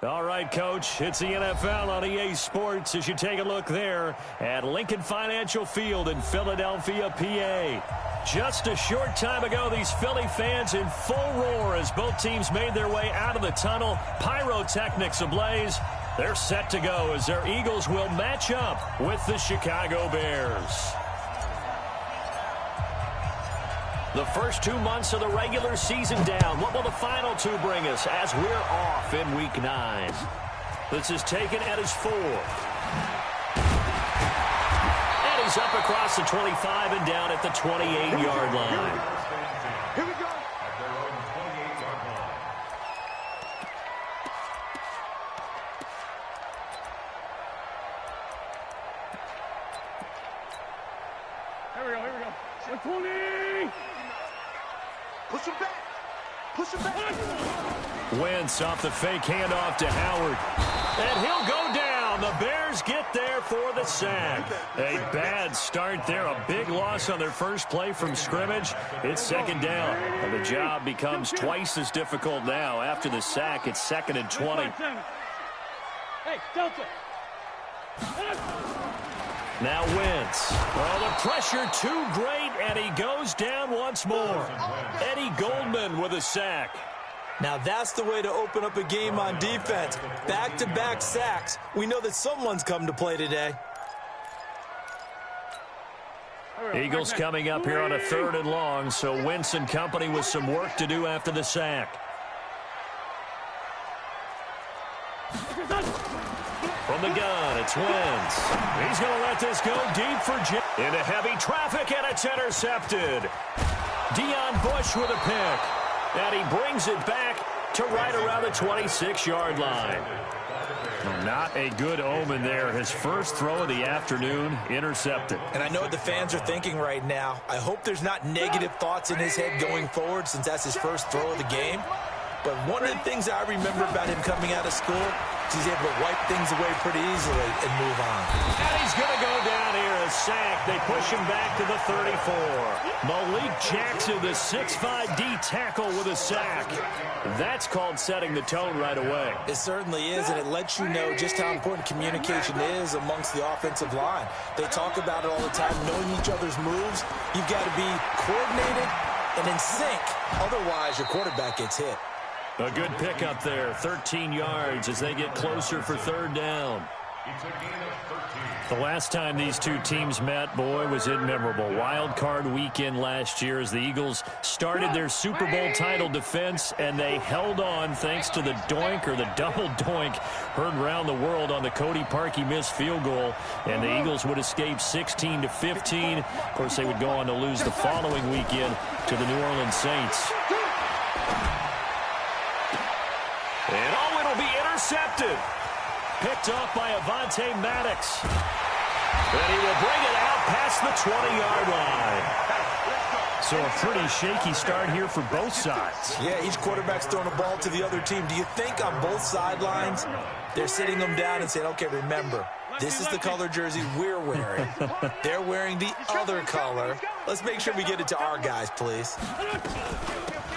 All right, Coach, it's the NFL on EA Sports as you take a look there at Lincoln Financial Field in Philadelphia, PA. Just a short time ago, these Philly fans in full roar as both teams made their way out of the tunnel. Pyrotechnics ablaze. They're set to go as their Eagles will match up with the Chicago Bears. The first 2 months of the regular season down. What will the final two bring us as we're off in Week 9? This is taken at his 4. And he's up across the 25 and down at the 28-yard line. Here we go. Here we go. 120. Push him back. Push him back. Wentz off the fake handoff to Howard. And he'll go down. The Bears get there for the sack. A bad start there. A big loss on their first play from scrimmage. It's second down. And the job becomes twice as difficult now. After the sack, it's 2nd and 20. Hey, Delta. Now Wentz. Oh, the pressure too great, and he goes down once more. Eddie Goldman with a sack. Now that's the way to open up a game on defense. Back-to-back sacks. We know that someone's come to play today. Eagles coming up here on a 3rd and long, so Wentz and company with some work to do after the sack. From the gun, it's Wentz. He's going to let this go deep for Jim. Into heavy traffic, and it's intercepted. Deion Bush with a pick. And he brings it back to right around the 26-yard line. Not a good omen there. His first throw of the afternoon, intercepted. And I know what the fans are thinking right now. I hope there's not negative thoughts in his head going forward since that's his first throw of the game. But one of the things I remember about him coming out of school is he's able to wipe things away pretty easily and move on. And he's going to go down here, a sack. They push him back to the 34. Malik Jackson, the 6'5" D tackle with a sack. That's called setting the tone right away. It certainly is, and it lets you know just how important communication is amongst the offensive line. They talk about it all the time, knowing each other's moves. You've got to be coordinated and in sync. Otherwise, your quarterback gets hit. A good pickup there, 13 yards as they get closer for 3rd down. The last time these two teams met, boy, was it memorable. Wild card weekend last year as the Eagles started their Super Bowl title defense, and they held on thanks to the doink or the double doink heard around the world on the Cody Parkey missed field goal, and the Eagles would escape 16-15. Of course, they would go on to lose the following weekend to the New Orleans Saints. And oh, it'll be intercepted. Picked off by Avonte Maddox. And he will bring it out past the 20-yard line. So a pretty shaky start here for both sides. Yeah, each quarterback's throwing a ball to the other team. Do you think on both sidelines they're sitting them down and saying, okay, remember, this is the color jersey we're wearing. They're wearing the other color. Let's make sure we get it to our guys, please.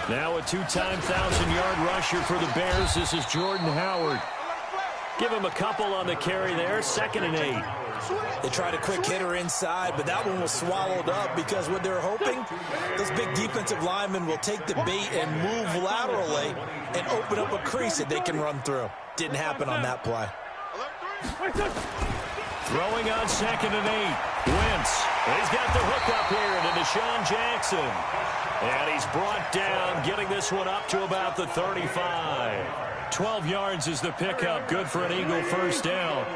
Now a 2-time 1,000-yard rusher for the Bears. This is Jordan Howard. Give him a couple on the carry there. 2nd and 8. They tried a quick hitter inside, but that one was swallowed up because what they're hoping, those big defensive linemen will take the bait and move laterally and open up a crease that they can run through. Didn't happen on that play. Throwing on 2nd and 8. Wentz. He's got the hook up here to Deshaun Jackson. And he's brought down, getting this one up to about the 35. 12 yards is the pickup. Good for an Eagle first down.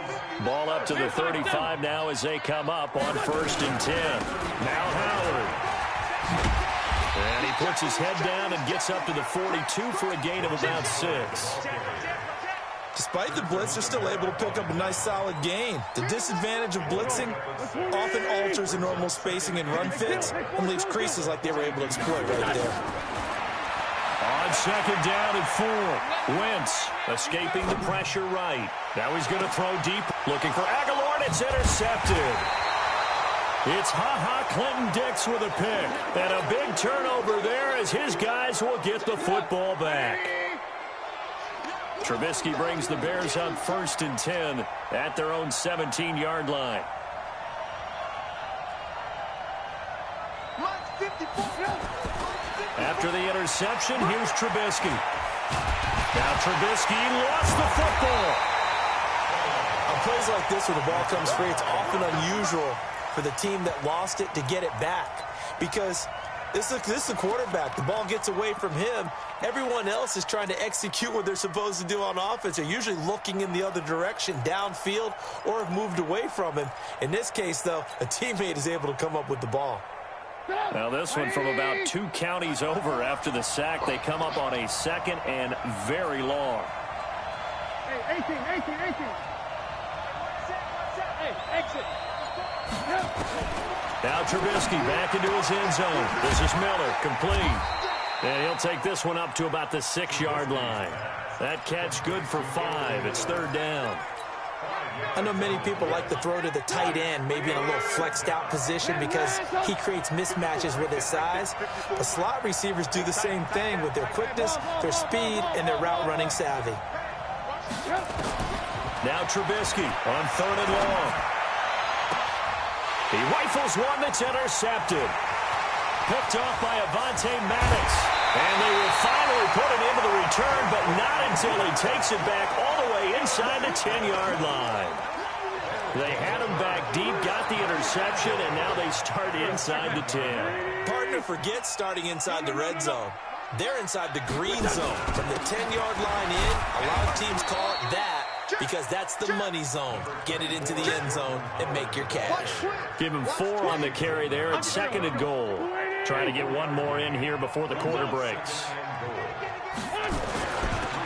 Ball up to the 35 now as they come up on 1st and 10. Now Howard. And he puts his head down and gets up to the 42 for a gain of about 6. Despite the blitz, they're still able to pick up a nice solid gain. The disadvantage of blitzing often alters the normal spacing and run fits and leaves creases like they were able to exploit right there. On 2nd down and 4. Wentz escaping the pressure right. Now he's going to throw deep. Looking for Aguilar, and it's intercepted. It's Ha-Ha Clinton-Dix with a pick. And a big turnover there as his guys will get the football back. Trubisky brings the Bears up 1st and 10 at their own 17-yard line. After the interception, here's Trubisky. Now Trubisky lost the football. On plays like this where the ball comes free, it's often unusual for the team that lost it to get it back. Because this is the quarterback. The ball gets away from him. Everyone else is trying to execute what they're supposed to do on offense. They're usually looking in the other direction, downfield, or have moved away from him. In this case, though, a teammate is able to come up with the ball. Now this one from about 2 counties over after the sack. They come up on a 2nd and very long. Hey, 18. Hey, exit. Now Trubisky back into his end zone. This is Miller, complete. And he'll take this one up to about the 6-yard line. That catch good for 5. It's 3rd down. I know many people like to throw to the tight end, maybe in a little flexed out position because he creates mismatches with his size. But slot receivers do the same thing with their quickness, their speed, and their route running savvy. Now Trubisky on 3rd and long. He rifles one that's intercepted. Picked off by Avonte Maddox. And they will finally put it into the return, but not until he takes it back all the way inside the 10-yard line. They had him back deep, got the interception, and now they start inside the 10. Partner forgets starting inside the red zone. They're inside the green zone. From the 10-yard line in, a lot of teams call it that because that's the money zone. Get it into the end zone and make your cash. Give him 4 on the carry there at 2nd and goal. Trying to get one more in here before the quarter breaks.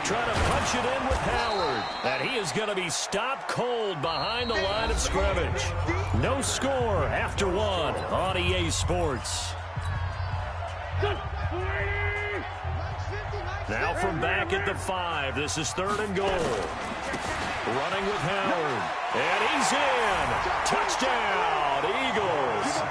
Trying to punch it in with Howard. And he is going to be stopped cold behind the line of scrimmage. No score after 1 on EA Sports. Now from back at the 5, this is 3rd and goal. Running with Howard. And he's in. Touchdown, Eagles.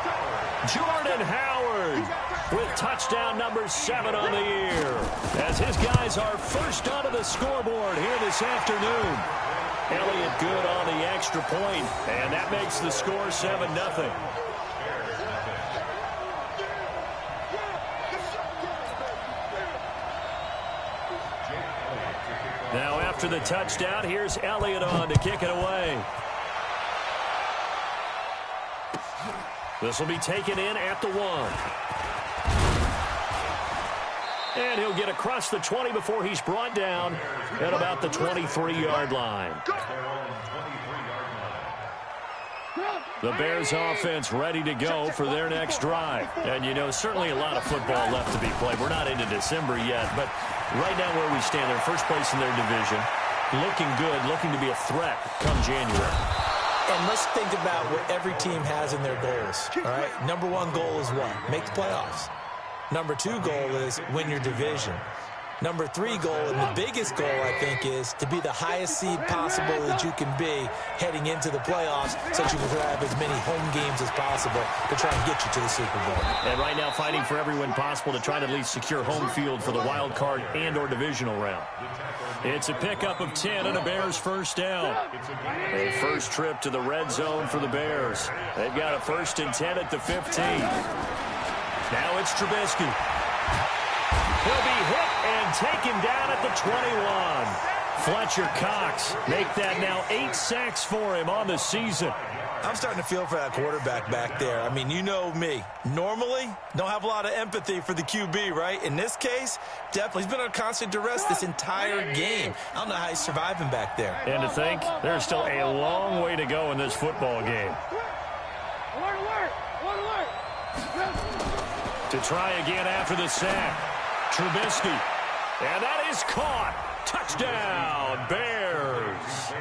Jordan Howard with touchdown number 7 on the year. As his guys are first onto the scoreboard here this afternoon. Elliott good on the extra point, and that makes the score 7-0. Now after the touchdown, here's Elliott on to kick it away. This will be taken in at the 1. And he'll get across the 20 before he's brought down at about the 23-yard line. The Bears offense ready to go for their next drive. And, you know, certainly a lot of football left to be played. We're not into December yet, but right now where we stand, they're first place in their division. Looking good, looking to be a threat come January. And let's think about what every team has in their goals, all right? Number 1 goal is what? Make the playoffs. Number 2 goal is win your division. Number 3 goal, and the biggest goal, I think, is to be the highest seed possible that you can be heading into the playoffs so that you can have as many home games as possible to try and get you to the Super Bowl. And right now fighting for every win possible to try to at least secure home field for the wild card and or divisional round. It's a pickup of 10 and a Bears first down. A first trip to the red zone for the Bears. They've got a 1st and 10 at the 15. Now it's Trubisky. He'll be hit and taken down at the 21. Fletcher Cox make that now 8 sacks for him on the season. I'm starting to feel for that quarterback back there. I mean, you know me. Normally, don't have a lot of empathy for the QB, right? In this case, definitely. He's been on constant duress this entire game. I don't know how he's surviving back there. And to think, there's still a long way to go in this football game. To try again after the sack. Trubisky. And that is caught. Touchdown, Bears.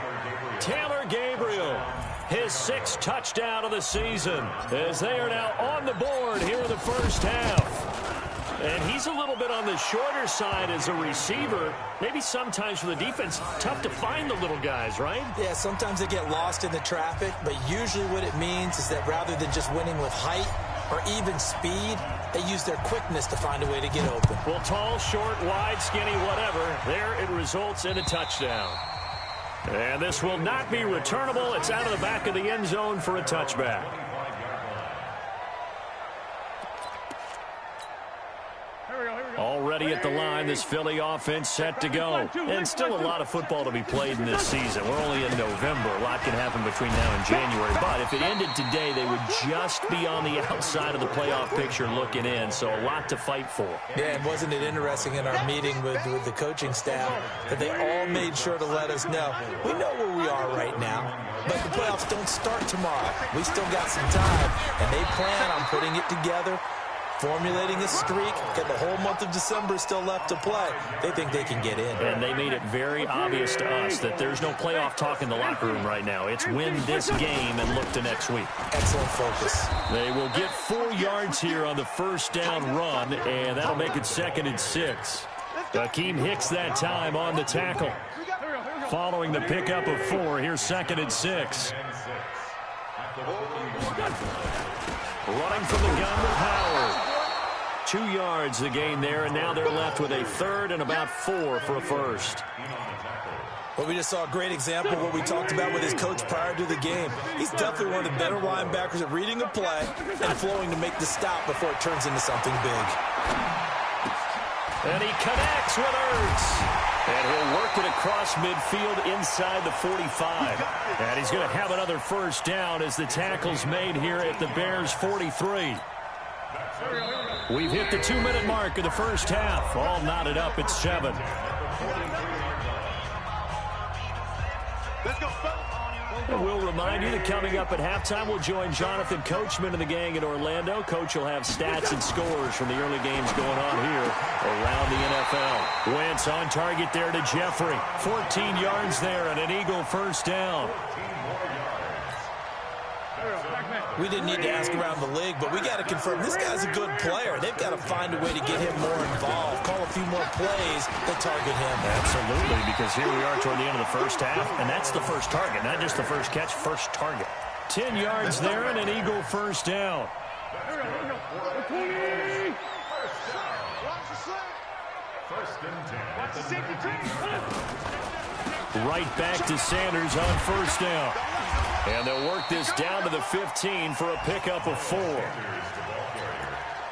Taylor Gabriel, his 6th touchdown of the season, as they are now on the board here in the first half. And he's a little bit on the shorter side as a receiver. Maybe sometimes for the defense, tough to find the little guys, right? Yeah, sometimes they get lost in the traffic, but usually what it means is that rather than just winning with height, or even speed, they use their quickness to find a way to get open. Well, tall, short, wide, skinny, whatever, there it results in a touchdown. And this will not be returnable. It's out of the back of the end zone for a touchback. Already at the line, this Philly offense set to go. And still a lot of football to be played in this season. We're only in November. A lot can happen between now and January. But if it ended today, they would just be on the outside of the playoff picture looking in. So a lot to fight for. Yeah, and wasn't it interesting in our meeting with the coaching staff that they all made sure to let us know, we know where we are right now, but the playoffs don't start tomorrow. We still got some time, and they plan on putting it together, formulating a streak, got the whole month of December still left to play. They think they can get in. And they made it very obvious to us that there's no playoff talk in the locker room right now. It's win this game and look to next week. Excellent focus. They will get 4 yards here on the first down run, and that'll make it 2nd and 6. Akeem Hicks that time on the tackle. Following the pickup of 4, here's 2nd and 6. Running from the gun with Howard. 2 yards the gain there, and now they're left with a 3rd and about 4 for a first. Well, we just saw a great example of what we talked about with his coach prior to the game. He's definitely one of the better linebackers at reading a play and flowing to make the stop before it turns into something big. And he connects with Ertz. And he'll work it across midfield inside the 45. And he's going to have another first down as the tackle's made here at the Bears' 43. We've hit the 2-minute mark of the first half. All knotted up at 7. Let's go. And we'll remind you that coming up at halftime, we'll join Jonathan Coachman and the gang in Orlando. Coach will have stats and scores from the early games going on here around the NFL. Wentz on target there to Jeffrey. 14 yards there and an Eagle first down. We didn't need to ask around the league, but we got to confirm this guy's a good player. They've got to find a way to get him more involved, call a few more plays that target him. Absolutely, because here we are toward the end of the first half, and that's the first target, not just the first catch, first target. 10 yards there and an Eagle first down. Right back to Sanders on first down. And they'll work this down to the 15 for a pickup of 4.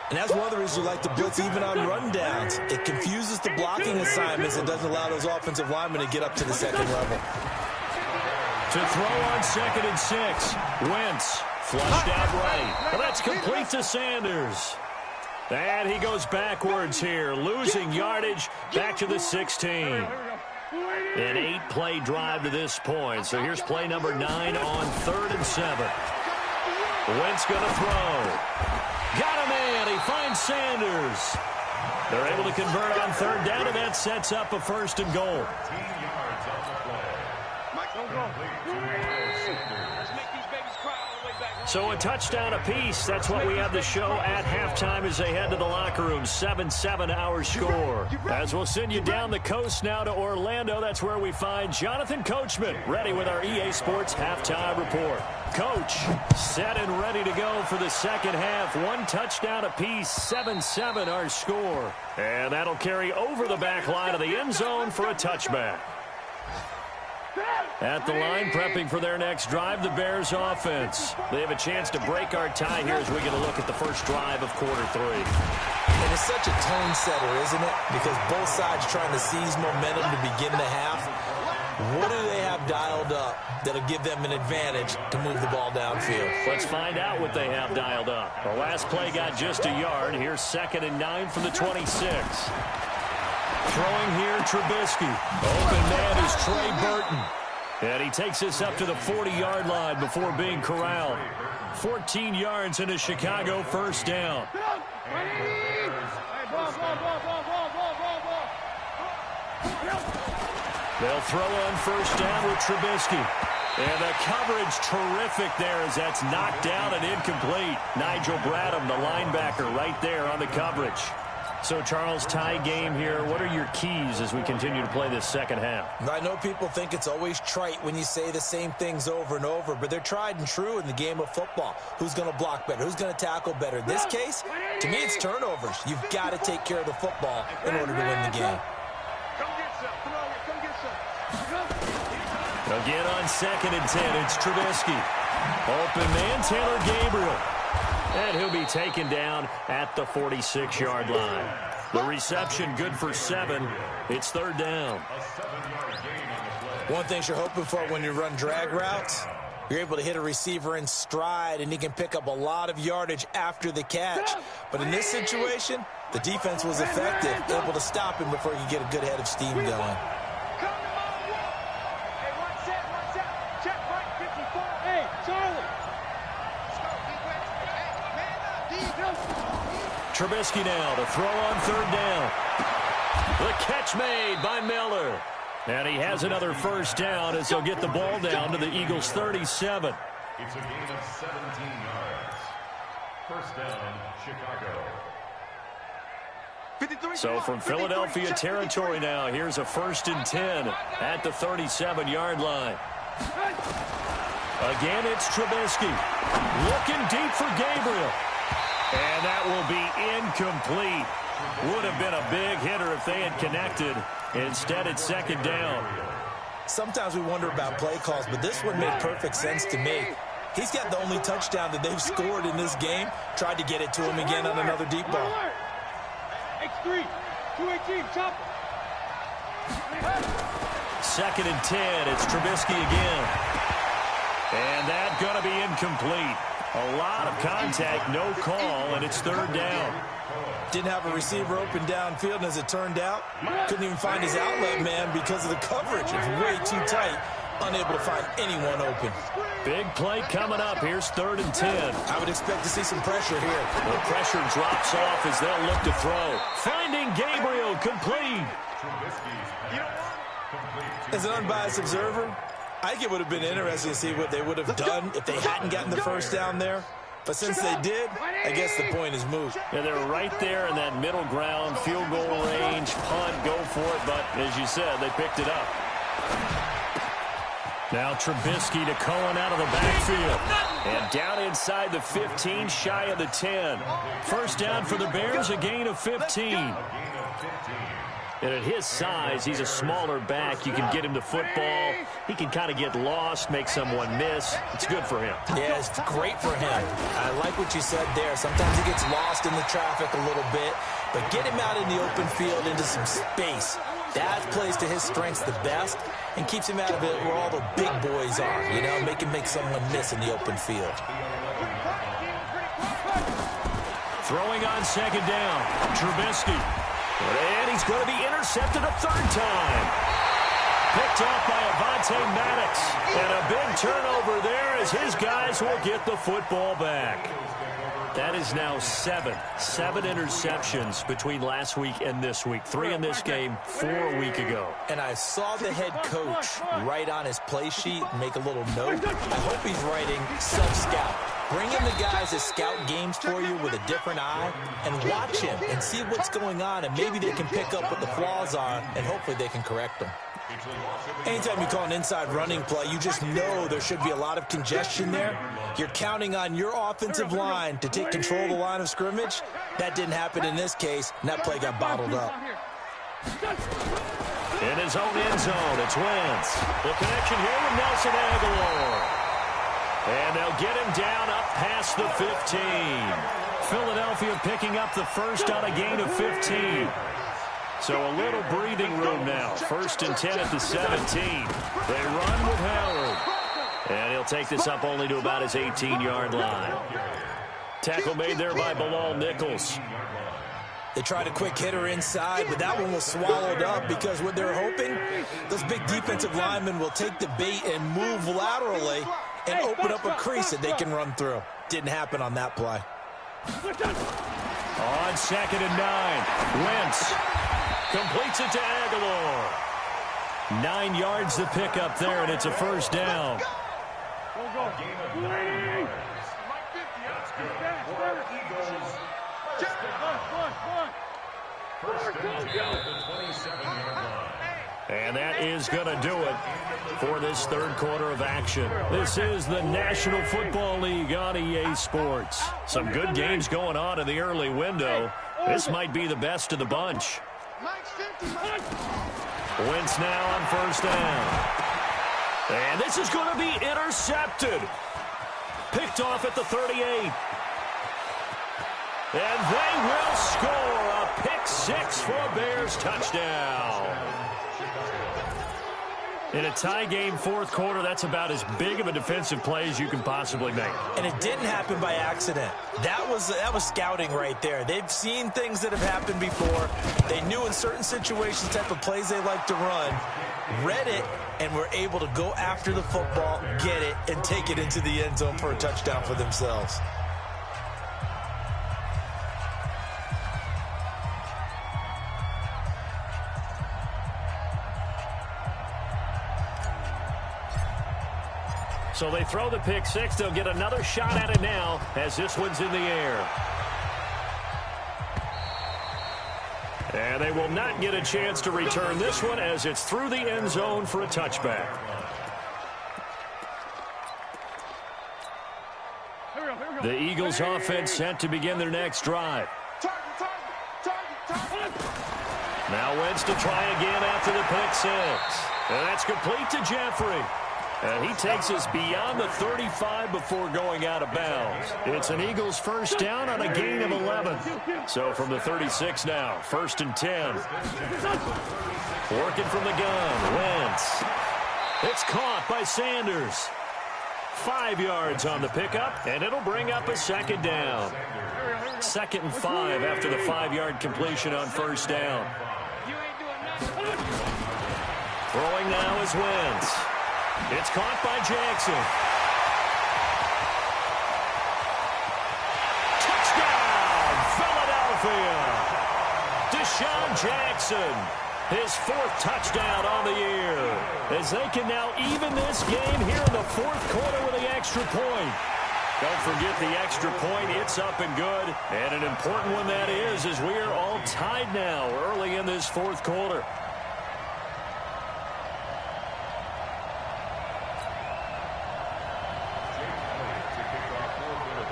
And that's one of the reasons we like to blitz even on rundowns. It confuses the blocking assignments and doesn't allow those offensive linemen to get up to the second level. To throw on 2nd and 6. Wentz flushed out right. Well, that's complete to Sanders. And he goes backwards here, losing yardage back to the 16. An 8-play drive to this point. So here's play number 9 on 3rd and 7. Wentz going to throw. Got him in. He finds Sanders. They're able to convert on 3rd down, and that sets up a 1st and goal. So a touchdown apiece. That's what we have the show at halftime as they head to the locker room. 7-7 our score. As we'll send you down the coast now to Orlando, that's where we find Jonathan Coachman, ready with our EA Sports halftime report. Coach, set and ready to go for the second half. 1 touchdown apiece, 7-7 our score. And that'll carry over the back line of the end zone for a touchback. At the line, prepping for their next drive, the Bears offense. They have a chance to break our tie here as we get a look at the first drive of quarter 3. And it's such a tone setter, isn't it? Because both sides trying to seize momentum to begin the half. What do they have dialed up that'll give them an advantage to move the ball downfield? Let's find out what they have dialed up. The last play got just a yard. Here's 2nd and 9 from the 26. Throwing here, Trubisky. Open man is Trey Burton. And he takes this up to the 40-yard line before being corralled. 14 yards in a Chicago first down. They'll throw on first down with Trubisky. And the coverage terrific there as that's knocked down and incomplete. Nigel Bradham, the linebacker, right there on the coverage. So, Charles, tie game here. What are your keys as we continue to play this second half? I know people think it's always trite when you say the same things over and over, but they're tried and true in the game of football. Who's going to block better? Who's going to tackle better? In this case, to me, it's turnovers. You've got to take care of the football in order to win the game. Again on 2nd and 10, it's Trubisky. Open man, Taylor Gabriel. And he'll be taken down at the 46-yard line. The reception good for 7. It's 3rd down. One thing you're hoping for when you run drag routes, you're able to hit a receiver in stride, and he can pick up a lot of yardage after the catch. But in this situation, the defense was effective, able to stop him before he could get a good head of steam going. Trubisky now to throw on 3rd down. The catch made by Miller. And he has another 1st down as he'll get the ball down to the Eagles' 37. It's a gain of 17 yards. 1st down, Chicago. So from Philadelphia territory now, here's a 1st and 10 at the 37-yard line. Again, it's Trubisky. Looking deep for Gabriel. And that will be incomplete. Would have been a big hitter if they had connected. Instead, it's 2nd down. Sometimes we wonder about play calls, but this one made perfect sense to me. He's got the only touchdown that they've scored in this game. Tried to get it to him again on another deep ball. X3, 218, chop. 2nd and 10. It's Trubisky again. And that's going to be incomplete. A lot of contact, no call, and it's 3rd down. Didn't have a receiver open downfield, and as it turned out, couldn't even find his outlet man because of the coverage. It's way too tight, unable to find anyone open. Big play coming up. Here's 3rd and 10. I would expect to see some pressure here. The pressure drops off as they'll look to throw. Finding Gabriel, complete. As an unbiased observer, I think it would have been interesting to see what they would have done if they hadn't gotten the 1st down there. But since they did, I guess the point is moot. Yeah, they're right there in that middle ground, field goal range, punt, go for it. But as you said, they picked it up. Now Trubisky to Cohen out of the backfield. And down inside the 15, shy of the 10. 1st down for the Bears, a gain of 15. And at his size, he's a smaller back. You can get him to football. He can kind of get lost, make someone miss. It's good for him. Yeah, it's great for him. I like what you said there. Sometimes he gets lost in the traffic a little bit, but get him out in the open field into some space. That plays to his strengths the best and keeps him out of it where all the big boys are, you know, make him make someone miss in the open field. Throwing on 2nd down, Trubisky. And he's going to be intercepted a 3rd time. Picked off by Avonte Maddox. And a big turnover there as his guys will get the football back. That is now 7 interceptions between last week and this week. 3 in this game, 4 a week ago. And I saw the head coach write on his play sheet, make a little note. I hope he's writing self-scout. Bring in the guys that scout games for you with a different eye and watch him and see what's going on, and maybe they can pick up what the flaws are, and hopefully they can correct them. Anytime you call an inside running play, you just know there should be a lot of congestion there. You're counting on your offensive line to take control of the line of scrimmage. That didn't happen in this case, and that play got bottled up. In his own end zone, it's Wentz. The connection here with Nelson Aguilar. And they'll get him down up past the 15. Philadelphia picking up the 1st on a gain of 15. So a little breathing room now. 1st and 10 at the 17. They run with Howard. And he'll take this up only to about his 18-yard line. Tackle made there by Bilal Nichols. They tried a quick hitter inside, but that one was swallowed up because what they're hoping, those big defensive linemen will take the bait and move laterally and open up a crease that they can run through. Didn't happen on that play. On 2nd and 9, Wentz completes it to Aguilar. 9 yards to pick up there, and it's a 1st down. First down at the 27-yard line. And that is going to do it for this third quarter of action. This is the National Football League on EA Sports. Some good games going on in the early window. This might be the best of the bunch. Wentz now on first down. And this is going to be intercepted. Picked off at the 38. And they will score a pick six for a Bears touchdown. In a tie game fourth quarter, that's about as big of a defensive play as you can possibly make. And it didn't happen by accident. That was scouting right there. They've seen things that have happened before. They knew in certain situations type of plays they like to run, read it, and were able to go after the football, get it, and take it into the end zone for a touchdown for themselves. So they throw the pick six. They'll get another shot at it now as this one's in the air. And they will not get a chance to return this one as it's through the end zone for a touchback. The Eagles offense set to begin their next drive. Now Wentz to try again after the pick six. And that's complete to Jeffrey. And he takes us beyond the 35 before going out of bounds. It's an Eagles first down on a gain of 11. So from the 36 now, 1st and 10. Working from the gun, Wentz. It's caught by Sanders. 5 yards on the pickup, and it'll bring up a second down. 2nd and 5 after the 5-yard completion on first down. Throwing now is Wentz. It's caught by Jackson. Touchdown, Philadelphia. Deshaun Jackson, his 4th touchdown on the year. As they can now even this game here in the 4th quarter with the extra point. Don't forget the extra point. It's up and good. And an important one that is, as we are all tied now early in this 4th quarter.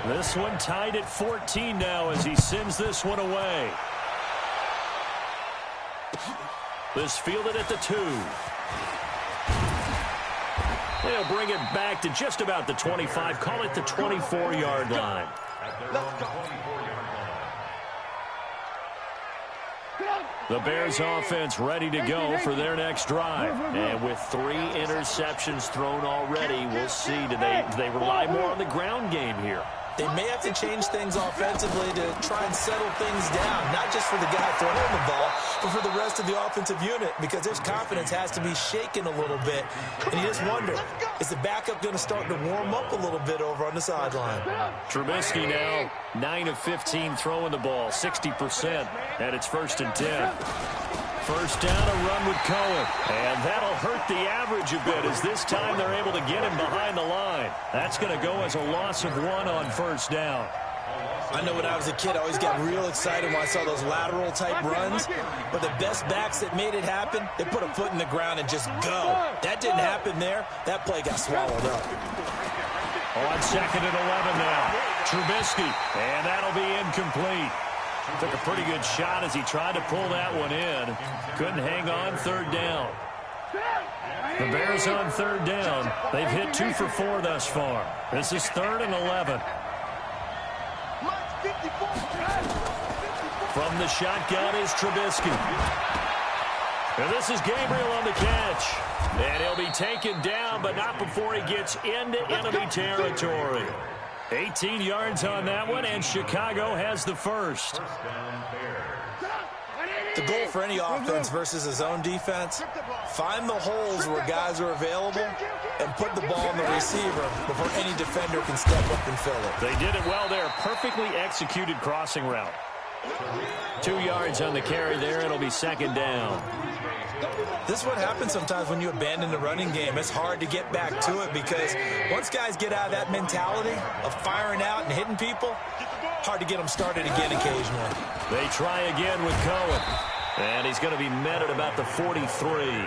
This one tied at 14 now as he sends this one away. This fielded at the 2. They'll bring it back to just about the 25. Call it the 24-yard line. The Bears offense ready to go for their next drive. And with 3 interceptions thrown already, we'll see. Do they rely more on the ground game here? They may have to change things offensively to try and settle things down, not just for the guy throwing the ball, but for the rest of the offensive unit, because their confidence has to be shaken a little bit. And you just wonder, is the backup going to start to warm up a little bit over on the sideline? Trubisky now 9 of 15 throwing the ball, 60%, and it's 1st and 10. First down, a run with Cohen. And that'll hurt the average a bit as this time they're able to get him behind the line. That's going to go as a loss of 1 on first down. I know when I was a kid, I always got real excited when I saw those lateral-type runs. But the best backs that made it happen, they put a foot in the ground and just go. That didn't happen there. That play got swallowed up. On 2nd and 11 now. Trubisky, and that'll be incomplete. Took a pretty good shot as he tried to pull that one in. Couldn't hang on 3rd down. The Bears on 3rd down. They've hit 2 for 4 thus far. This is 3rd and 11. From the shotgun is Trubisky. And this is Gabriel on the catch. And he'll be taken down, but not before he gets into enemy territory. 18 yards on that one, and Chicago has the first. The goal for any offense versus his own defense, find the holes where guys are available and put the ball on the receiver before any defender can step up and fill it. They did it well there. Perfectly executed crossing route. 2 yards on the carry there. It'll be 2nd down. This is what happens sometimes when you abandon the running game. It's hard to get back to it because once guys get out of that mentality of firing out and hitting people, hard to get them started again occasionally. They try again with Cohen. And he's going to be met at about the 43.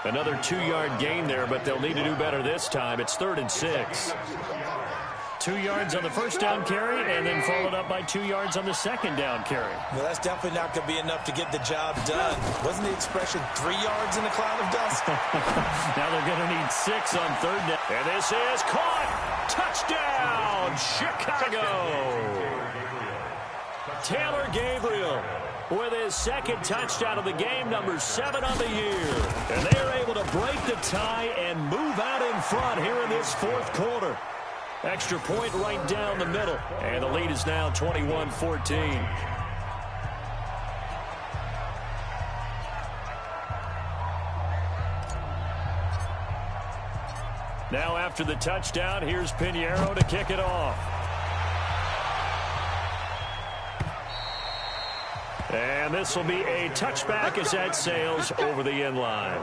Another 2-yard gain there, but they'll need to do better this time. It's 3rd and 6. 2 yards on the first down carry, and then followed up by 2 yards on the second down carry. Well, that's definitely not going to be enough to get the job done. Wasn't the expression 3 yards in a cloud of dust? Now they're going to need 6 on 3rd down. And this is caught. Touchdown, Chicago. Taylor Gabriel with his second touchdown of the game, number 7 on the year. And they're able to break the tie and move out in front here in this 4th quarter. Extra point right down the middle. And the lead is now 21-14. Now after the touchdown, here's Pinheiro to kick it off. And this will be a touchback as that sails over the end line.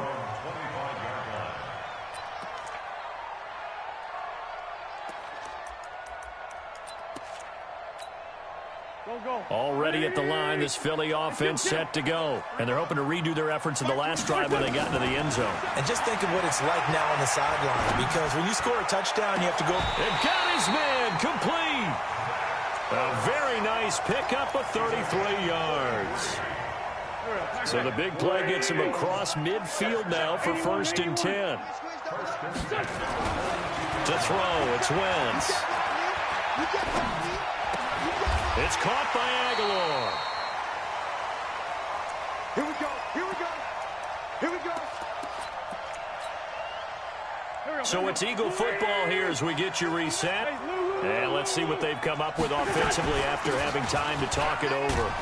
Already at the line, this Philly offense set to go. And they're hoping to redo their efforts in the last drive when they got into the end zone. And just think of what it's like now on the sideline, because when you score a touchdown, you have to go. They've got his man complete. A very nice pickup of 33 yards. So the big play gets him across midfield now for 1st and 10. To throw, it's Wentz. It's caught by Aguilar. Here we go. Here we go. Here we go. So it's Eagle football here as we get you reset. And let's see what they've come up with offensively after having time to talk it over.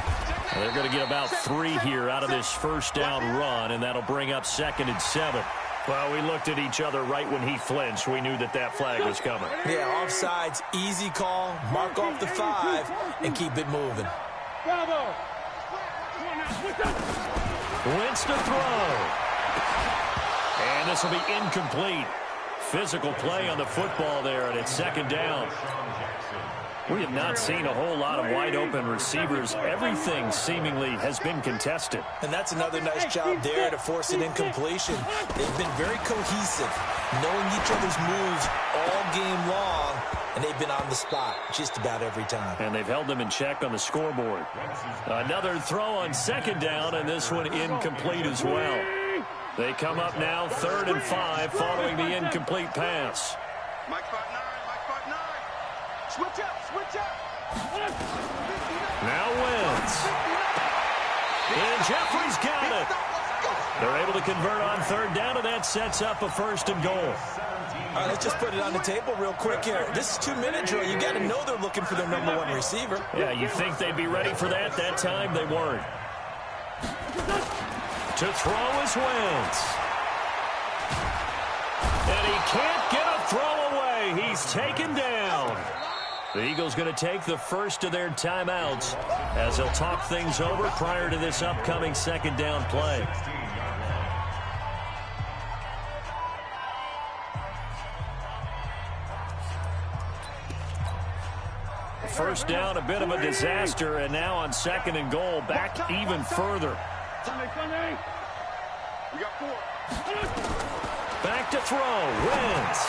They're going to get about 3 here out of this first down run, and that'll bring up 2nd and 7. Well, we looked at each other right when he flinched. We knew that that flag was coming. Yeah, offsides, easy call, mark off the 5, and keep it moving. Bravo. Wentz to throw. And this will be incomplete. Physical play on the football there, and it's 2nd down. We have not seen a whole lot of wide-open receivers. Everything seemingly has been contested. And that's another nice job there to force an incompletion. They've been very cohesive, knowing each other's moves all game long, and they've been on the spot just about every time. And they've held them in check on the scoreboard. Another throw on 2nd down, and this one incomplete as well. They come up now 3rd and 5 following the incomplete pass. Mike 5-9, Mike 5-9. Switch up, switch up. Now Wentz. And Jeffrey's got it. They're able to convert on 3rd down, and that sets up a 1st and goal. All right, let's just put it on the table real quick here. This is 2-minute drill. You got to know they're looking for their number 1 receiver. Yeah, you think they'd be ready for that? That time they weren't. To throw is Wentz. And he can't get a throw away. He's taken down. The Eagles going to take the first of their timeouts as they'll talk things over prior to this upcoming 2nd down play. First down, a bit of a disaster, and now on 2nd and goal, back even further. Sunday. We got 4. Back to throw, Wentz.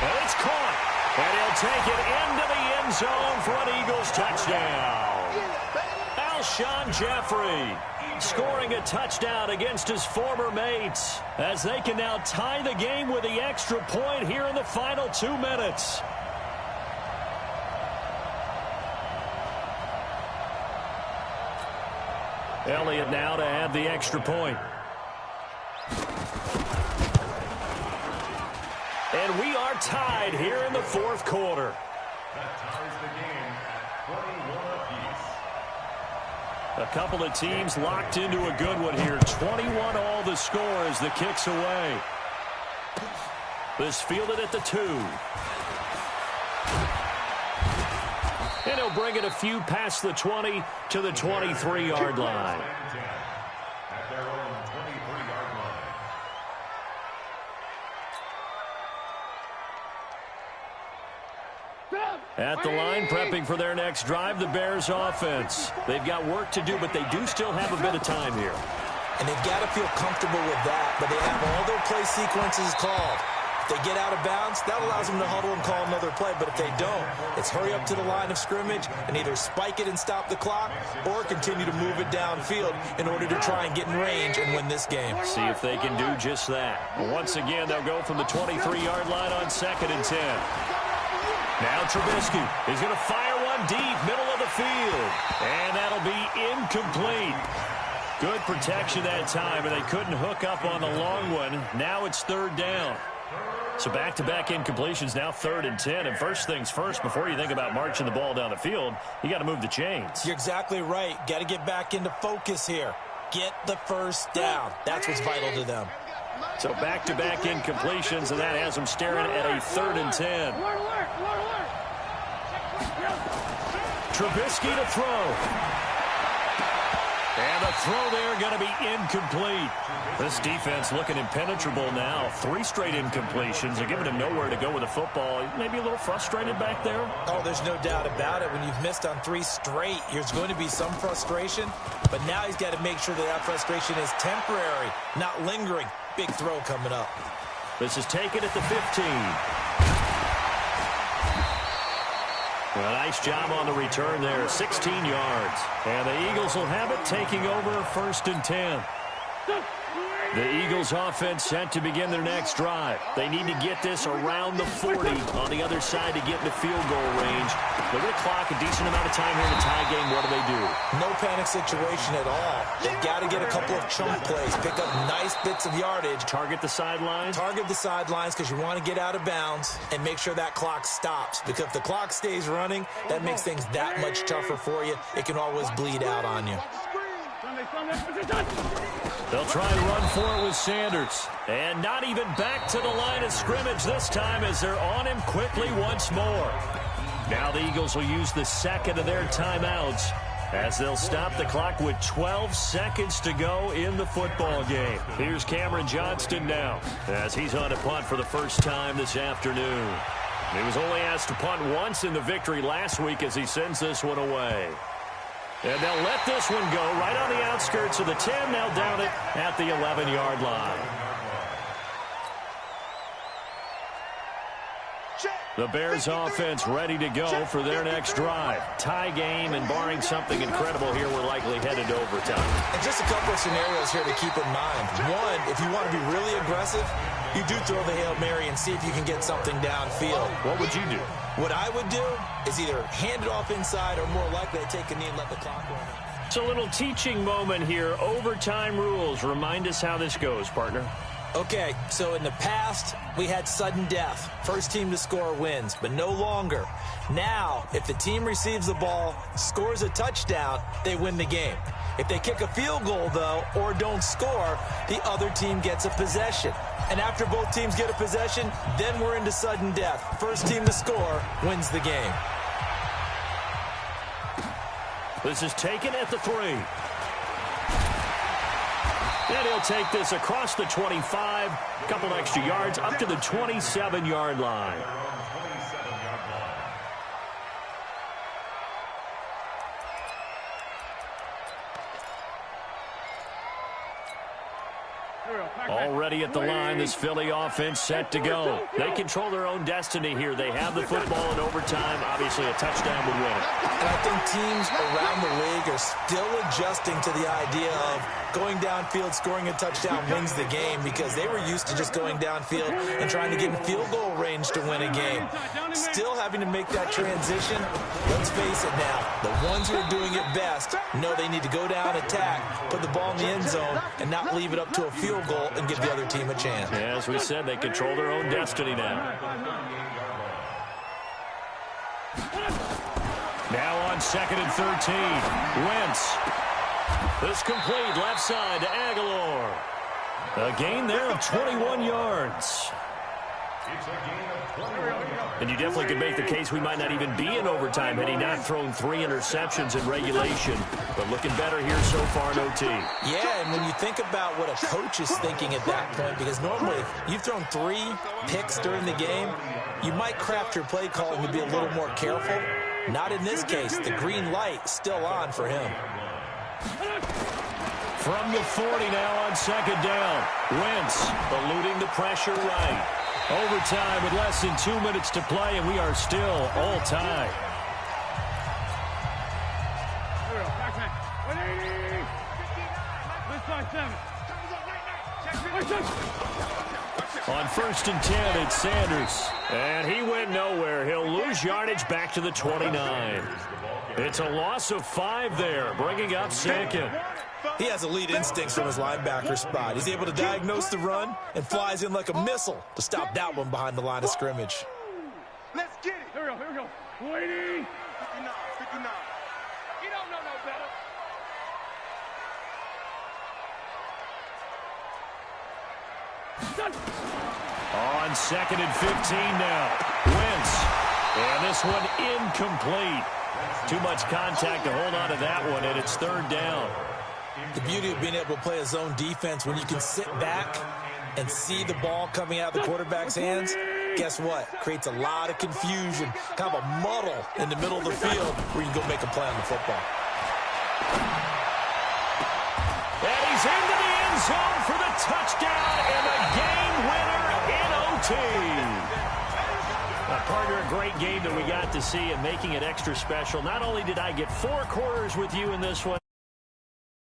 And it's caught. And he'll take it into the end zone for an Eagles touchdown. Alshon Jeffrey scoring a touchdown against his former mates as they can now tie the game with the extra point here in the final 2 minutes. Elliott now to add the extra point. And we are tied here in the 4th quarter. That ties the game at 21 apiece. A couple of teams locked into a good one here. 21 all the score as the kick's away. This fielded at the 2. And he'll bring it a few past the 20 to the 23-yard line. At their own 23-yard line. At the line, prepping for their next drive, the Bears offense. They've got work to do, but they do still have a bit of time here. And they've got to feel comfortable with that, but they have all their play sequences called. If they get out of bounds, that allows them to huddle and call another play, but if they don't, it's hurry up to the line of scrimmage and either spike it and stop the clock or continue to move it downfield in order to try and get in range and win this game. See if they can do just that. Once again, they'll go from the 23-yard line on 2nd and 10. Now Trubisky is going to fire one deep, middle of the field, and that'll be incomplete. Good protection that time, and they couldn't hook up on the long one. Now it's 3rd down. So back-to-back incompletions, now 3rd and 10. And first things first, before you think about marching the ball down the field, you got to move the chains. You're exactly right. Got to get back into focus here. Get the first down. That's what's vital to them. So back-to-back incompletions, and that has them staring at a 3rd and 10. Trubisky to throw. And the throw there going to be incomplete. This defense looking impenetrable now. 3 straight incompletions. They're giving him nowhere to go with the football. Maybe a little frustrated back there. Oh, there's no doubt about it. When you've missed on 3 straight, there's going to be some frustration. But now he's got to make sure that that frustration is temporary, not lingering. Big throw coming up. This is taken at the 15. Well, nice job on the return there, 16 yards. And the Eagles will have it, taking over 1st and 10. The Eagles offense set to begin their next drive. They need to get this around the 40 on the other side to get into field goal range. Look at the clock, a decent amount of time here in the tie game. What do? No panic situation at all. They've got to get a couple of chunk plays, pick up nice bits of yardage. Target the sidelines? Target the sidelines because you want to get out of bounds and make sure that clock stops. Because if the clock stays running, that makes things that much tougher for you. It can always bleed out on you. They'll try and run for it with Sanders. And not even back to the line of scrimmage this time as they're on him quickly once more. Now the Eagles will use the 2nd of their timeouts as they'll stop the clock with 12 seconds to go in the football game. Here's Cameron Johnston now as he's on a punt for the first time this afternoon. He was only asked to punt once in the victory last week as he sends this one away. And they'll let this one go right on the outskirts of the 10. Now down it at the 11-yard line. The Bears offense ready to go for their next drive. Tie game, and barring something incredible here, we're likely headed to overtime. And just a couple of scenarios here to keep in mind. One, if you want to be really aggressive, you do throw the Hail Mary and see if you can get something downfield. What would you do? What I would do is either hand it off inside or more likely to take a knee and let the clock run. It's a little teaching moment here. Overtime rules. Remind us how this goes, partner. Okay, so in the past, we had sudden death. First team to score wins, but no longer. Now, if the team receives the ball, scores a touchdown, they win the game. If they kick a field goal, though, or don't score, the other team gets a possession. And after both teams get a possession, then we're into sudden death. First team to score wins the game. This is taken at the 3. And he'll take this across the 25, a couple extra yards, up to the 27-yard line. Already at the line, this Philly offense set to go. They control their own destiny here. They have the football in overtime. Obviously, a touchdown would win it. And I think teams around the league are still adjusting to the idea of going downfield, scoring a touchdown wins the game, because they were used to just going downfield and trying to get in field goal range to win a game. Still having to make that transition. Let's face it now, the ones who are doing it best know they need to go down, attack, put the ball in the end zone, and not leave it up to a field goal and give the other team a chance. Yeah, as we said, they control their own destiny now. Now on 2nd and 13. Wentz. This complete left side to Aguilar. A gain there of 21 yards. It's a gain of 21. And you definitely could make the case we might not even be in overtime had he not thrown 3 interceptions in regulation. But looking better here so far in OT. Yeah, and when you think about what a coach is thinking at that point, because normally if you've thrown 3 picks during the game, you might craft your play calling to be a little more careful. Not in this case. The green light still on for him. From the 40 now on second down. Wentz eluding the pressure right. Overtime with less than 2 minutes to play, and we are still all tied. On 1st and 10, it's Sanders. And he went nowhere. He'll lose yardage back to the 29. It's a loss of 5 there, bringing up 2nd. He has elite instincts from his linebacker spot. He's able to diagnose the run and flies in like a missile to stop that one behind the line of scrimmage. Let's get it. Here we go. Waiting. 59. You don't know no better. On 2nd and 15 now. Wentz. And this one incomplete. Too much contact to hold on to that one, and it's 3rd down. The beauty of being able to play a zone defense when you can sit back and see the ball coming out of the quarterback's hands, guess what? Creates a lot of confusion, kind of a muddle in the middle of the field where you can go make a play on the football. And he's into the end zone for the touchdown and a game winner in OT. Partner, a great game that we got to see and making it extra special. Not only did I get 4 quarters with you in this one,